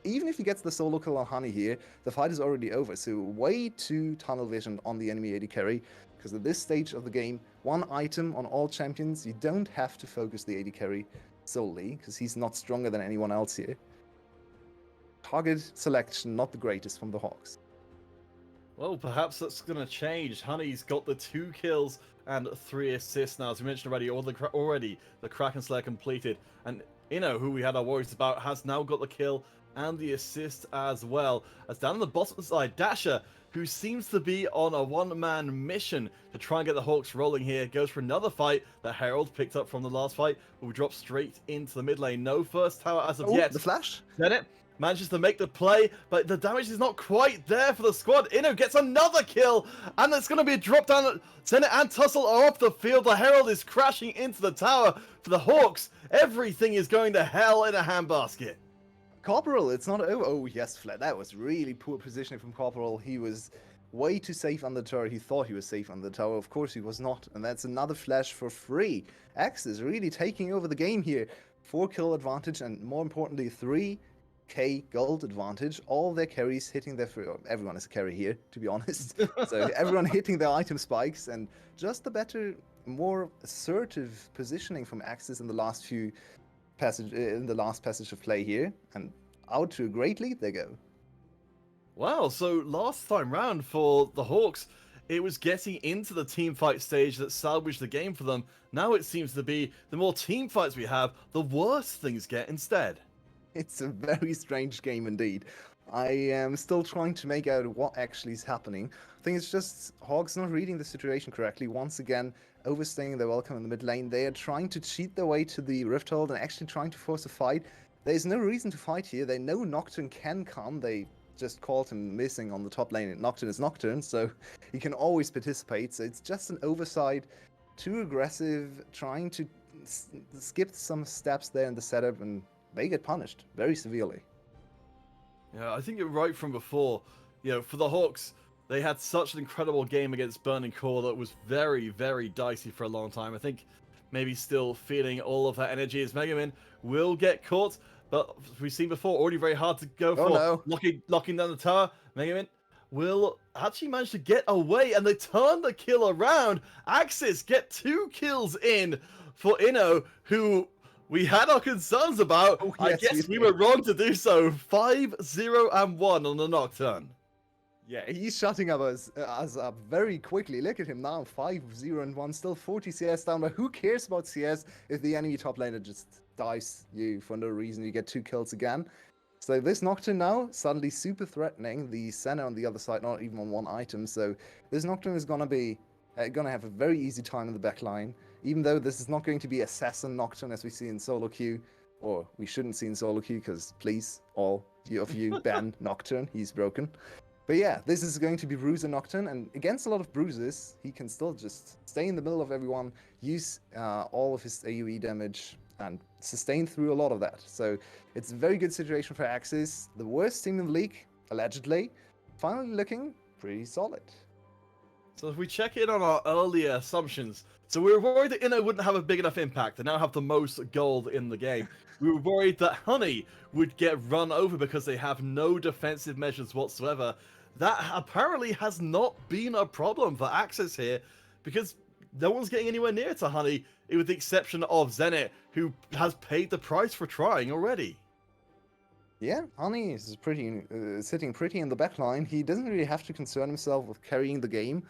even if he gets the solo kill on Honey here, the fight is already over. So way too tunnel vision on the enemy AD carry. Because at this stage of the game, one item on all champions, you don't have to focus the AD carry solely, because he's not stronger than anyone else here. Target selection, not the greatest from the Hawks. Well, perhaps that's going to change. Honey's got the 2 kills and 3 assists now. As we mentioned already, the Kraken Slayer completed. And Eno, who we had our worries about, has now got the kill and the assist as well. As down on the bottom side, Dasher, who seems to be on a one-man mission to try and get the Hawks rolling here, goes for another fight that Herald picked up from the last fight, will drop straight into the mid lane. No first tower as of yet. The flash? Zenith manages to make the play, but the damage is not quite there for the squad. Eno gets another kill, and it's going to be a drop down. Zenith and Tussle are off the field. The Herald is crashing into the tower. For the Hawks, everything is going to hell in a handbasket. Corporal, it's not over. Oh, yes, Flat. That was really poor positioning from Corporal. He was way too safe on the tower. He thought he was safe on the tower. Of course, he was not. And that's another flash for free. AXIZ really taking over the game here. 4 kill advantage, and more importantly, 3k gold advantage. All their carries hitting their... Everyone is a carry here, to be honest. So everyone hitting their item spikes, and just the better, more assertive positioning from AXIZ in the last few... in the last passage of play here, and out to a great lead they go. Wow, so last time round for the Hawks, it was getting into the team fight stage that salvaged the game for them. Now it seems to be the more team fights we have, the worse things get instead. It's a very strange game indeed. I am still trying to make out what actually is happening. I think it's just Hogs not reading the situation correctly. Once again, overstaying their welcome in the mid lane. They are trying to cheat their way to the Rift Hold and actually trying to force a fight. There's no reason to fight here. They know Nocturne can come. They just called him missing on the top lane. Nocturne is Nocturne, so he can always participate. So it's just an oversight, too aggressive, trying to skip some steps there in the setup, and they get punished very severely. Yeah, I think you're right from before. You know, for the Hawks, they had such an incredible game against Burning Core that was very, very dicey for a long time. I think maybe still feeling all of that energy as Megamin will get caught, but we've seen before, already very hard to go for. No. Locking down the tower. Megamin will actually manage to get away, and they turn the kill around. AXIZ get 2 kills in for Inno, who we had our concerns about. Oh, I yes, guess we did. were wrong to do so. 5-0-1 on the Nocturne. Yeah, he's shutting up us up very quickly. Look at him now, 5-0-1, still 40 CS down. But who cares about CS if the enemy top laner just dies you for no reason? You get 2 kills again. So this Nocturne now suddenly super threatening. The Senna on the other side, not even on 1 item. So this Nocturne is gonna be gonna have a very easy time in the back line. Even though this is not going to be Assassin Nocturne as we see in solo queue, or we shouldn't see in solo queue because please, all of you ban Nocturne. He's broken. But yeah, this is going to be Bruiser Nocturne, and against a lot of bruises, he can still just stay in the middle of everyone, use all of his AoE damage, and sustain through a lot of that. So it's a very good situation for AXIZ. The worst team in the league, allegedly, finally looking pretty solid. So if we check in on our earlier assumptions, so we were worried that Inno wouldn't have a big enough impact. They now have the most gold in the game. We were worried that Honey would get run over because they have no defensive measures whatsoever. That apparently has not been a problem for AXIZ here, because no one's getting anywhere near to Honey, with the exception of Zenit, who has paid the price for trying already. Yeah, Honey is pretty sitting pretty in the back line. He doesn't really have to concern himself with carrying the game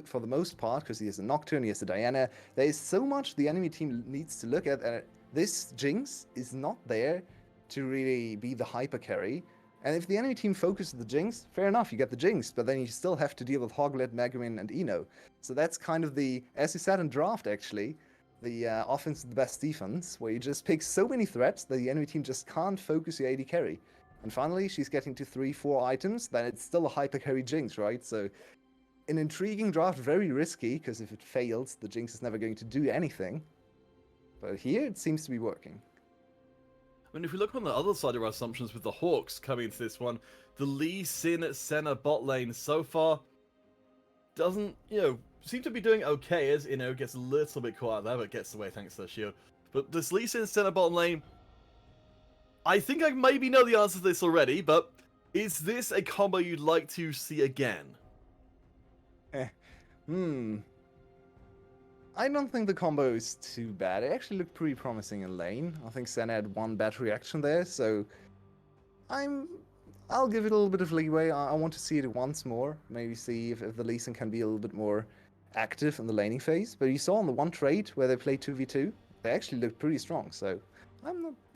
for the most part, because he has a Nocturne, he has a Diana. There is so much the enemy team needs to look at, and this Jinx is not there to really be the hyper carry. And if the enemy team focuses the Jinx, fair enough, you get the Jinx, but then you still have to deal with Hoglet, Megumin, and Eno. So that's kind of the, as you said in draft actually, the offense is the best defense, where you just pick so many threats that the enemy team just can't focus your AD carry. And finally, she's getting to 3-4 items, then it's still a hyper carry Jinx, right? So an intriguing draft, very risky, because if it fails, the Jinx is never going to do anything. But here, it seems to be working. I mean, if we look on the other side of our assumptions with the Hawks coming into this one, the Lee Sin Senna bot lane so far doesn't, seem to be doing okay, as, gets a little bit caught out there, but gets away thanks to the shield. But this Lee Sin Senna bot lane, I think I maybe know the answer to this already, but is this a combo you'd like to see again? I don't think the combo is too bad. It actually looked pretty promising in lane. I think Senna had 1 bad reaction there, so I'll give it a little bit of leeway. I want to see it once more. Maybe see if the Lee Sin can be a little bit more active in the laning phase. But you saw on the one trade where they played 2v2, they actually looked pretty strong. So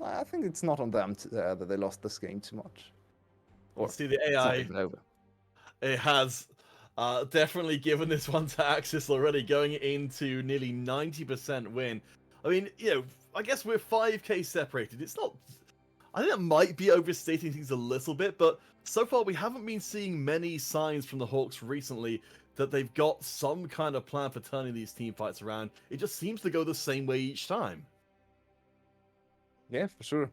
I think it's not on them that they lost this game too much. Or see the AI. It has definitely given this one to AXIZ already, going into nearly 90% win. I mean, I guess we're 5k separated. It's not... I think that might be overstating things a little bit, but so far we haven't been seeing many signs from the Hawks recently that they've got some kind of plan for turning these team fights around. It just seems to go the same way each time. Yeah, for sure.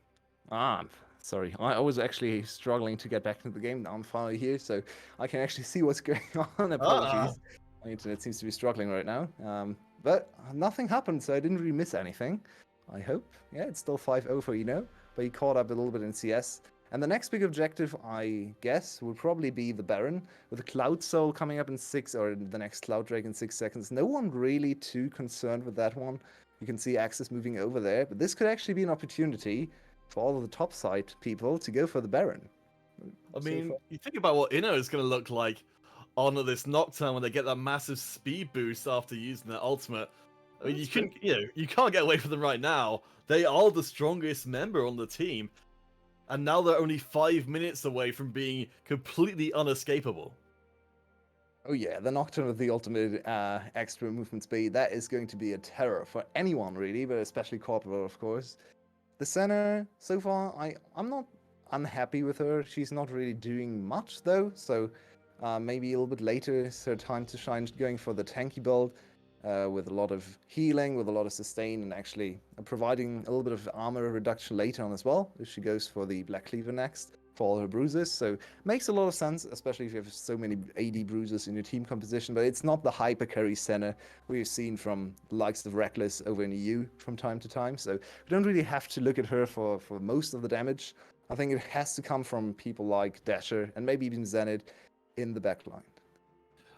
Sorry, I was actually struggling to get back into the game. Now I'm finally here, so I can actually see what's going on. Apologies. My internet seems to be struggling right now. But nothing happened, so I didn't really miss anything. I hope. Yeah, it's still 5-0 for but he caught up a little bit in CS. And the next big objective, I guess, will probably be the Baron, with the Cloud Soul coming up in 6, or the next Cloud Drake in 6 seconds. No one really too concerned with that one. You can see AXIZ moving over there, but this could actually be an opportunity for all of the top side people to go for the Baron. I mean, you think about what Inno is going to look like on this Nocturne when they get that massive speed boost after using their ultimate. I mean, you can't get away from them right now. They are the strongest member on the team, and now they're only 5 minutes away from being completely unescapable. Oh yeah, the Nocturne with the ultimate extra movement speed, that is going to be a terror for anyone really, but especially Corporal, of course. The Senna, so far, I'm not unhappy with her. She's not really doing much though, so maybe a little bit later is her time to shine, going for the tanky build. With a lot of healing, with a lot of sustain, and actually providing a little bit of armor reduction later on as well, if she goes for the Black Cleaver next, for all her bruises. So makes a lot of sense, especially if you have so many AD bruises in your team composition, but it's not the hyper carry Senna we've seen from the likes of Reckless over in EU from time to time. So we don't really have to look at her for most of the damage. I think it has to come from people like Dasher and maybe even Zenit, in the backline.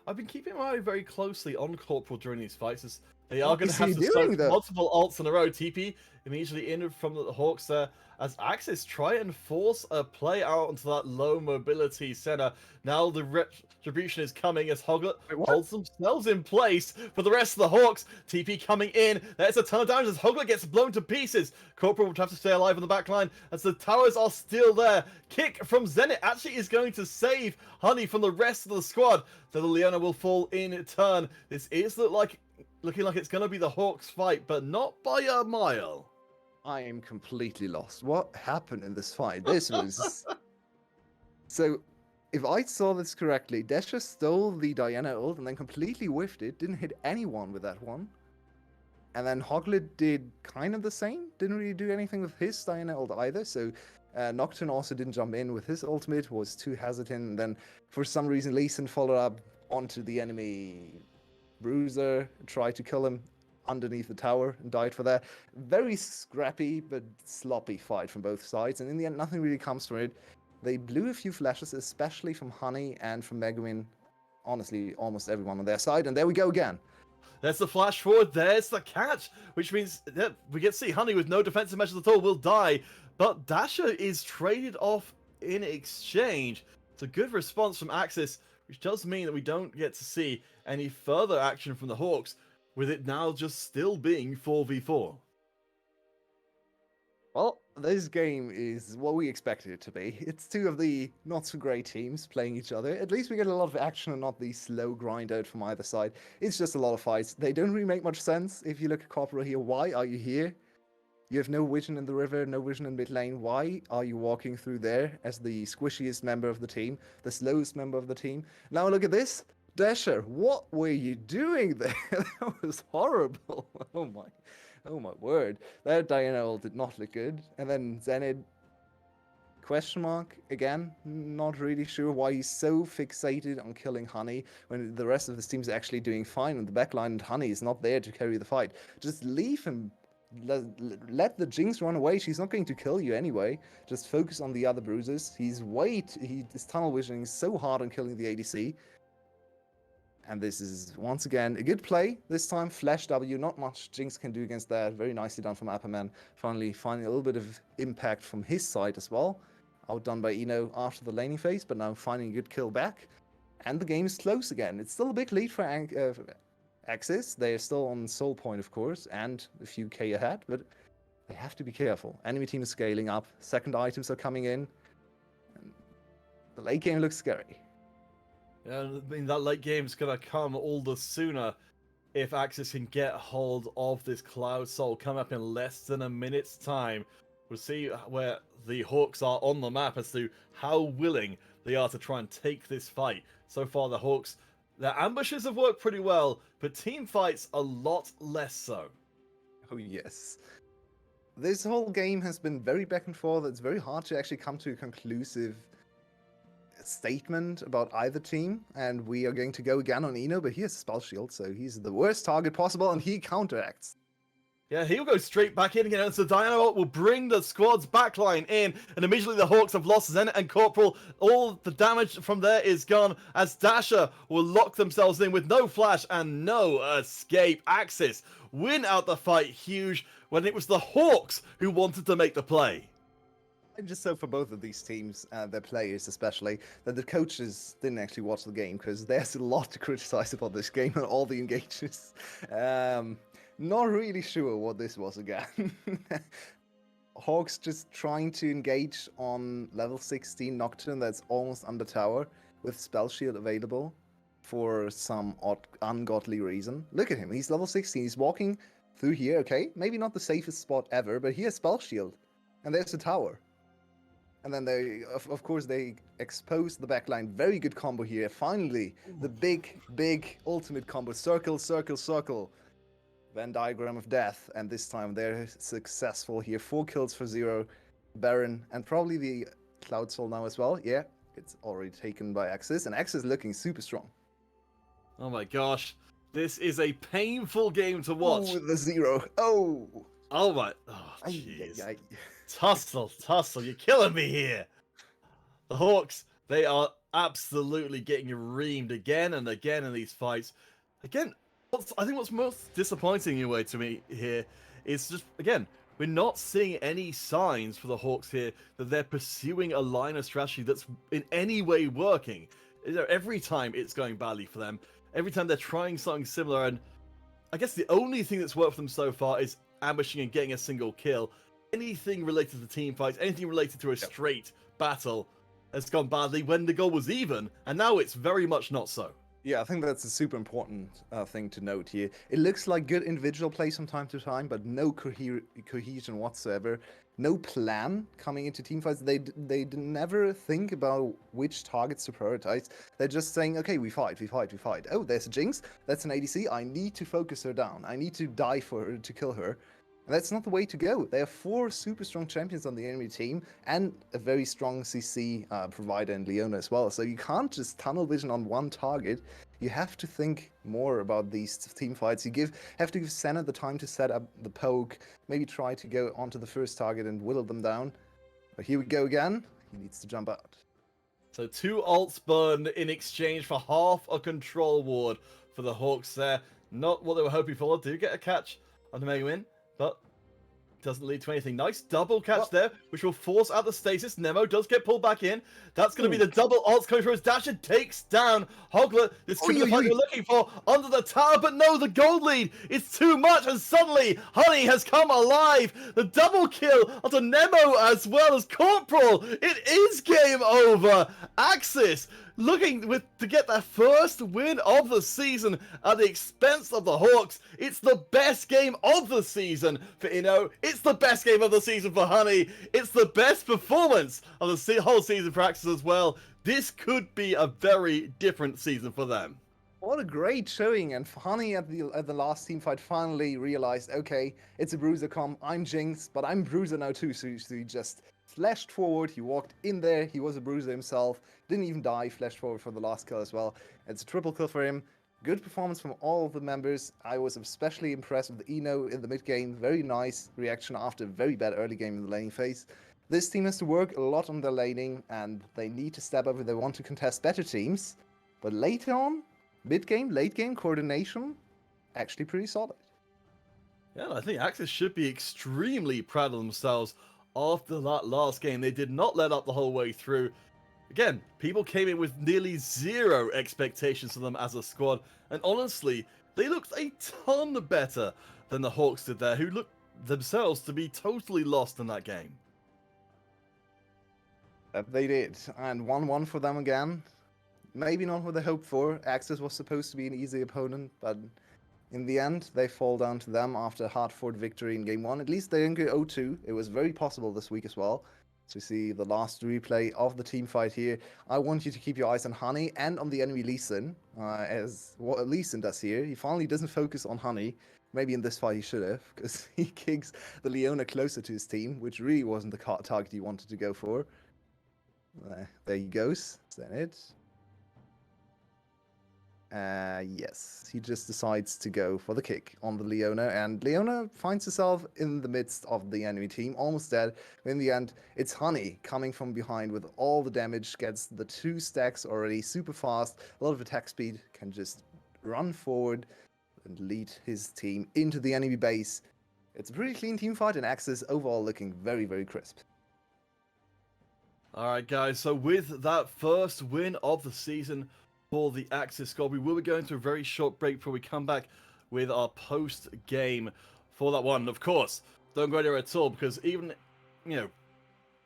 I've been keeping my eye very closely on Corporal during these fights, as they are What going to is have he to doing, soak though? multiple ults in a row. TP immediately in from the Hawks there, as AXIZ try and force a play out onto that low mobility center. Now the retribution is coming as Hoglet Wait, what? holds themselves in place for the rest of the Hawks. TP coming in. There's a ton of damage as Hoglet gets blown to pieces. Corporal will have to stay alive on the back line as the towers are still there. Kick from Zenit actually is going to save Honey from the rest of the squad. So the Leona will fall in turn. This is looking like it's going to be the Hawks fight, but not by a mile. I am completely lost. What happened in this fight? This was... So, if I saw this correctly, Desha stole the Diana ult and then completely whiffed it, didn't hit anyone with that one. And then Hoglet did kind of the same, didn't really do anything with his Diana ult either, so Nocturne also didn't jump in with his ultimate, was too hesitant, and then for some reason Lee Sin followed up onto the enemy Bruiser, tried to kill him underneath the tower and died for that. Very scrappy but sloppy fight from both sides, and in the end nothing really comes from it. They blew a few flashes, especially from Honey and from Megumin. Honestly, almost everyone on their side, and there we go again. There's the flash forward, there's the catch, which means that we get to see Honey with no defensive measures at all will die, but Dasher is traded off in exchange. It's a good response from AXIZ, which does mean that we don't get to see any further action from the Hawks, with it now just still being 4v4. Well, this game is what we expected it to be. It's two of the not-so-great teams playing each other. At least we get a lot of action and not the slow grind out from either side. It's just a lot of fights. They don't really make much sense. If you look at Corporal here, why are you here? You have no vision in the river, no vision in mid lane. Why are you walking through there as the squishiest member of the team, the slowest member of the team? Now look at this. Dasher, what were you doing there? That was horrible. Oh my word. That Diana ult did not look good. And then Zenit, question mark, again, not really sure why he's so fixated on killing Honey when the rest of his team is actually doing fine in the backline and Honey is not there to carry the fight. Just leave him. Let the Jinx run away. She's not going to kill you anyway. Just focus on the other bruisers. His tunnel visioning so hard on killing the ADC. And this is, once again, a good play. This time, Flash W, not much Jinx can do against that. Very nicely done from Apperman. Finally finding a little bit of impact from his side as well. Outdone by Eno after the laning phase, but now finding a good kill back. And the game is close again. It's still a big lead for AXIZ. They are still on soul point, of course, and a few K ahead, but they have to be careful. Enemy team is scaling up. Second items are coming in. And the late game looks scary. Yeah, I mean, that late game's gonna come all the sooner if AXIZ can get hold of this Cloud Soul coming up in less than a minute's time. We'll see where the Hawks are on the map as to how willing they are to try and take this fight. So far, the Hawks, their ambushes have worked pretty well, but team fights a lot less so. Oh, yes. This whole game has been very back and forth. It's very hard to actually come to a conclusive statement about either team, and we are going to go again on Eno, but he has Spell Shield, so he's the worst target possible, and he counteracts. Yeah, he'll go straight back in again, and so Diana will bring the squad's backline in, and immediately the Hawks have lost Zenit and Corporal. All the damage from there is gone, as Dasher will lock themselves in with no flash and no escape. AXIZ win out the fight huge when it was the Hawks who wanted to make the play. I'm just so for both of these teams, their players especially, that the coaches didn't actually watch the game, because there's a lot to criticize about this game and all the engages. Not really sure what this was again. Hawks just trying to engage on level 16 Nocturne that's almost under tower with Spell Shield available for some ungodly reason. Look at him, he's level 16, he's walking through here, okay? Maybe not the safest spot ever, but he has Spell Shield. And there's the tower. And then they, of course, they expose the backline. Very good combo here. Finally, the big ultimate combo. Circle, circle, circle. Venn diagram of death. And this time they're successful here. 4 kills for 0. Baron, and probably the Cloud Soul now as well. Yeah, it's already taken by AXIZ. And AXIZ looking super strong. Oh my gosh. This is a painful game to watch. Oh, the 0. Oh. Oh my. Oh, jeez. Tussle, you're killing me here. The Hawks, they are absolutely getting reamed again and again in these fights. Again, I think what's most disappointing in a way to me here is just, again, we're not seeing any signs for the Hawks here that they're pursuing a line of strategy that's in any way working. You know, every time it's going badly for them, every time they're trying something similar, and I guess the only thing that's worked for them so far is ambushing and getting a single kill. Anything related to team fights, anything related to a straight battle has gone badly when the goal was even, and now it's very much not so. Yeah, I think that's a super important thing to note here. It looks like good individual play from time to time, but no cohesion whatsoever. No plan coming into team fights. They never think about which targets to prioritize. They're just saying, okay, we fight. Oh, there's a Jinx. That's an ADC. I need to focus her down. I need to die for her to kill her. And that's not the way to go. They have 4 super strong champions on the enemy team and a very strong CC provider in Leona as well. So you can't just tunnel vision on one target. You have to think more about these team fights. You have to give Senna the time to set up the poke, maybe try to go onto the first target and whittle them down. But here we go again. He needs to jump out. So 2 ults burned in exchange for half a control ward for the Hawks there. Not what they were hoping for. Do get a catch on the Mega Win, but doesn't lead to anything. Nice double catch there, which will force out the stasis. Nemo does get pulled back in. That's going to be the double ults coming through as Dasher takes down Hoglet. This could be the fight you're looking for under the tower, but no, the gold lead is too much, and suddenly Honey has come alive. The double kill onto Nemo as well as Corporal. It is game over. AXIZ looking to get their first win of the season at the expense of the Hawks. It's the best game of the season for Inno. It's the best game of the season for Honey. It's the best performance of the whole season for AXIZ as well. This could be a very different season for them. What a great showing, and Honey at the last team fight finally realized, okay, it's a Bruiser comp, I'm Jinx, but I'm Bruiser now too, so he just flashed forward, he walked in there, he was a Bruiser himself, didn't even die, flashed forward for the last kill as well. It's a triple kill for him. Good performance from all of the members. I was especially impressed with Eno in the mid game. Very nice reaction after a very bad early game in the laning phase. This team has to work a lot on their laning, and they need to step up if they want to contest better teams. But later on, mid game, late game coordination, actually pretty solid. Yeah, I think AXIZ should be extremely proud of themselves after that last game. They did not let up the whole way through. Again, people came in with nearly 0 expectations for them as a squad, and honestly, they looked a ton better than the Hawks did there, who looked themselves to be totally lost in that game. They did, and 1-1 for them again. Maybe not what they hoped for. AXIZ was supposed to be an easy opponent, but in the end, they fall down to them after a hard-fought victory in Game 1. At least they didn't go 0-2. It was very possible this week as well to see the last replay of the team fight here. I want you to keep your eyes on Honey and on the enemy Lee Sin, as what Lee Sin does here. He finally doesn't focus on Honey. Maybe in this fight he should have, because he kicks the Leona closer to his team, which really wasn't the target he wanted to go for. There he goes. Is that it? Yes, he just decides to go for the kick on the Leona, and Leona finds herself in the midst of the enemy team, almost dead. In the end, it's Honey coming from behind with all the damage, gets the 2 stacks already super fast, a lot of attack speed, can just run forward and lead his team into the enemy base. It's a pretty clean team fight, and AXIZ overall looking very, very crisp. Alright guys, so with that first win of the season for the AXIZ squad, we will be going to a very short break before we come back with our post-game for that one. Of course, don't go anywhere at all, because even,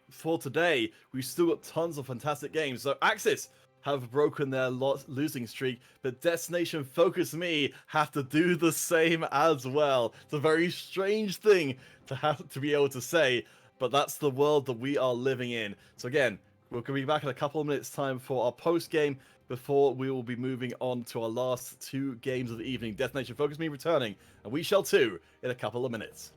for today, we've still got tons of fantastic games. So AXIZ have broken their losing streak, but Destination Focus Me have to do the same as well. It's a very strange thing to have to be able to say, but that's the world that we are living in. So again, we're going to be back in a couple of minutes time for our post-game before we will be moving on to our last 2 games of the evening. Destination Focus Me returning, and we shall too in a couple of minutes.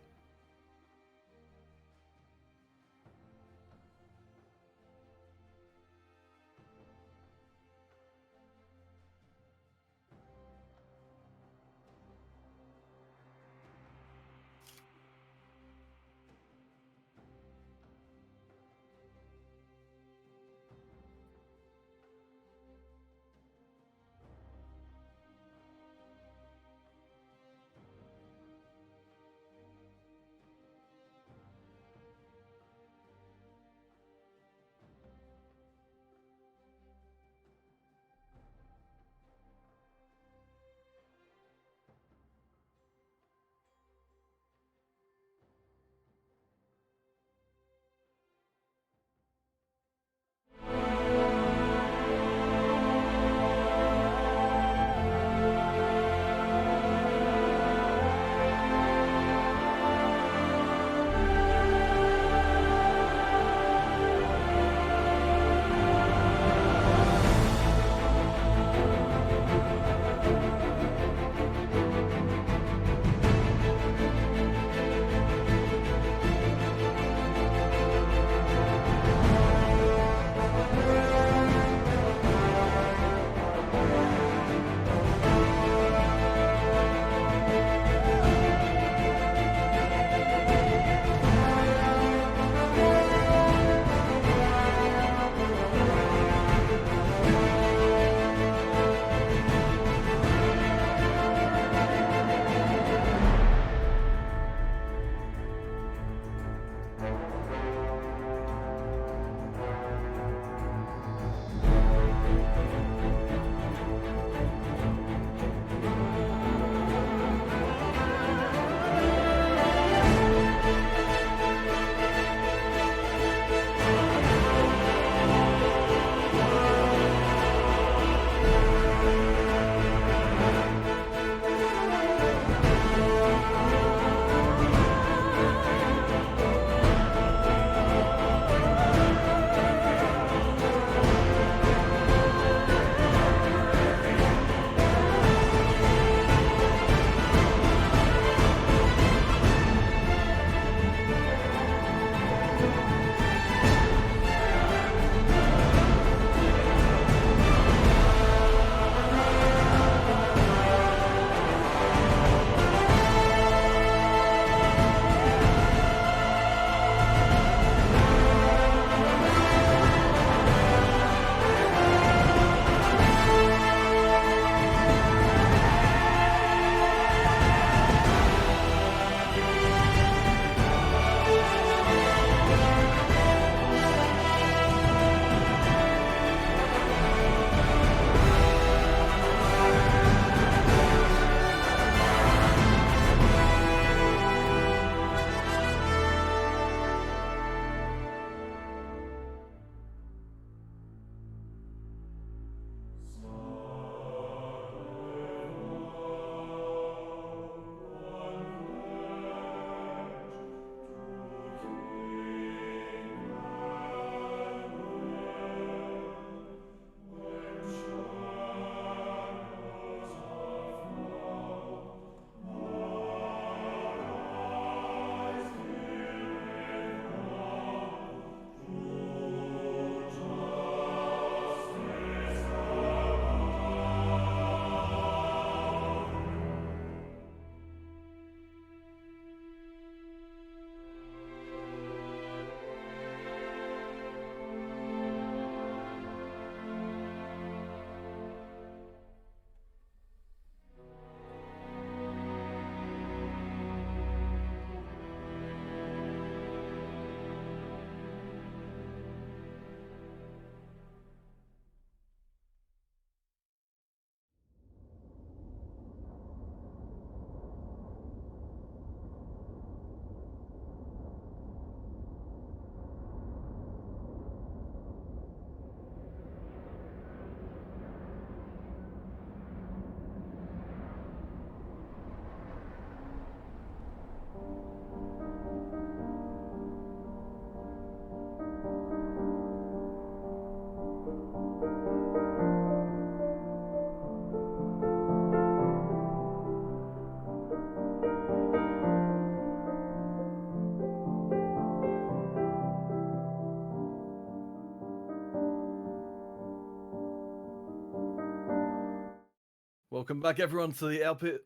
Welcome back, everyone, to the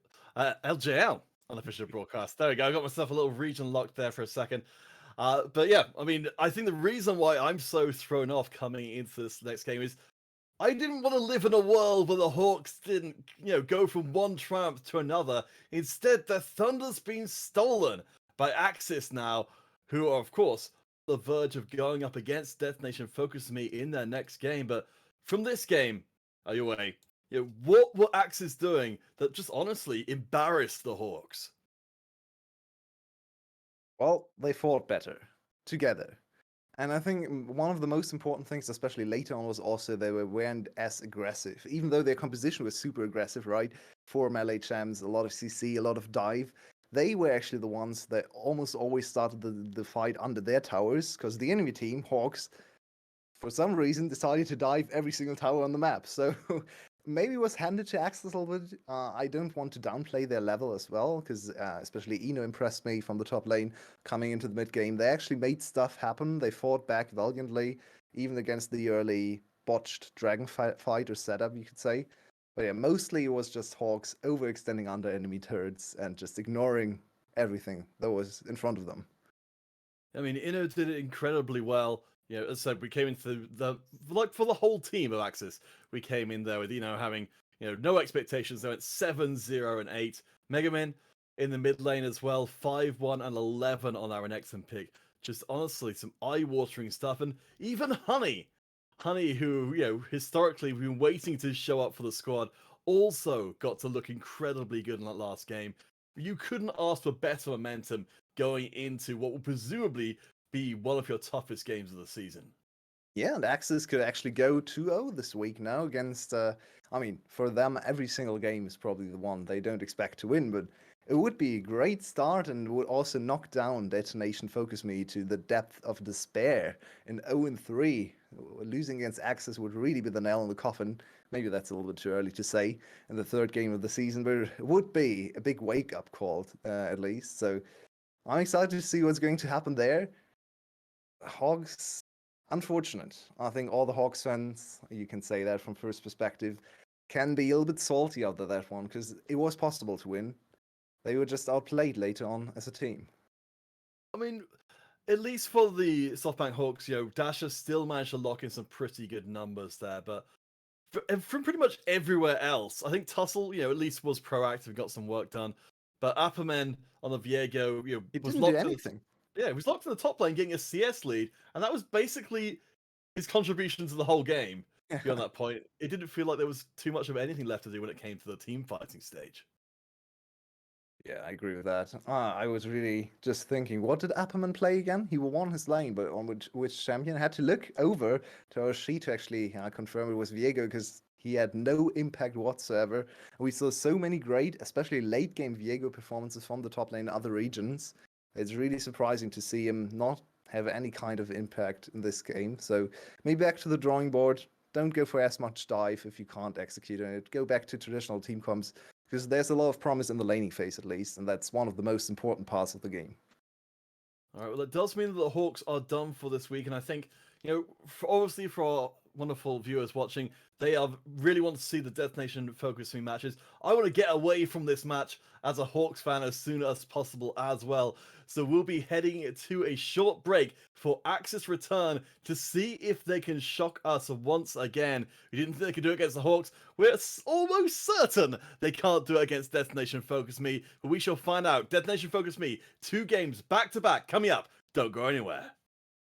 LJL unofficial broadcast. There we go. I got myself a little region locked there for a second. But yeah, I mean, I think the reason why I'm so thrown off coming into this next game is I didn't want to live in a world where the Hawks didn't, go from one triumph to another. Instead, their thunder's been stolen by AXIZ now, who are, of course, on the verge of going up against Destination Focus Me in their next game. But from this game, are you away? What were AXIZ doing that just honestly embarrassed the Hawks? Well, they fought better together. And I think one of the most important things, especially later on, was also they weren't as aggressive. Even though their composition was super aggressive, right? 4 melee champs, a lot of CC, a lot of dive. They were actually the ones that almost always started the fight under their towers, because the enemy team, Hawks, for some reason decided to dive every single tower on the map. So maybe it was handed to AXIZ a little bit. I don't want to downplay their level as well, because especially Eno impressed me from the top lane coming into the mid game. They actually made stuff happen. They fought back valiantly, even against the early botched dragon fight or setup, you could say. But yeah, mostly it was just Hawks overextending under enemy turrets and just ignoring everything that was in front of them. I mean, Eno did it incredibly well. As I said, we came into for the whole team of AXIZ, we came in there with, having, no expectations. They went 7-0 and 8. Megaman in the mid lane as well, 5-1 and 11 on our next pick. Just honestly, some eye-watering stuff. And even Honey, who, historically we've been waiting to show up for the squad, also got to look incredibly good in that last game. You couldn't ask for better momentum going into what will presumably be one of your toughest games of the season. Yeah, and AXIZ could actually go 2-0 this week now against, for them, every single game is probably the one they don't expect to win, but it would be a great start and would also knock down Destination Focus Me to the depth of despair in 0-3. Losing against AXIZ would really be the nail in the coffin. Maybe that's a little bit too early to say in the third game of the season, but it would be a big wake-up call, at least. So I'm excited to see what's going to happen there. Hawks, unfortunate. I think all the Hawks fans, you can say that from first perspective, can be a little bit salty after that one, because it was possible to win. They were just outplayed later on as a team. I mean, at least for the Softbank Hawks, Dasher still managed to lock in some pretty good numbers there, but from pretty much everywhere else, I think Tussle, at least was proactive and got some work done. But Apperman on the Viego, was didn't locked do in anything. he was locked in the top lane, getting a CS lead, and that was basically his contribution to the whole game. Beyond that point, it didn't feel like there was too much of anything left to do when it came to the team fighting stage. Yeah, I agree with that. I was really just thinking, what did Apperman play again? He won his lane, but on which champion? I had to look over to our sheet to actually confirm it was Viego, because he had no impact whatsoever. We saw so many great, especially late game Viego performances from the top lane in other regions. It's really surprising to see him not have any kind of impact in this game. So maybe back to the drawing board. Don't go for as much dive if you can't execute on it. Go back to traditional team comps, because there's a lot of promise in the laning phase at least, and that's one of the most important parts of the game. All right, well, it does mean that the Hawks are done for this week, and I think, obviously for our wonderful viewers watching, they really want to see the Destination Focus Me matches. I want to get away from this match as a Hawks fan as soon as possible as well. So we'll be heading to a short break for AXIZ return to see if they can shock us once again. We didn't think they could do it against the Hawks. We're almost certain they can't do it against Destination Focus Me, but we shall find out. Destination Focus Me, 2 games back to back coming up. Don't go anywhere.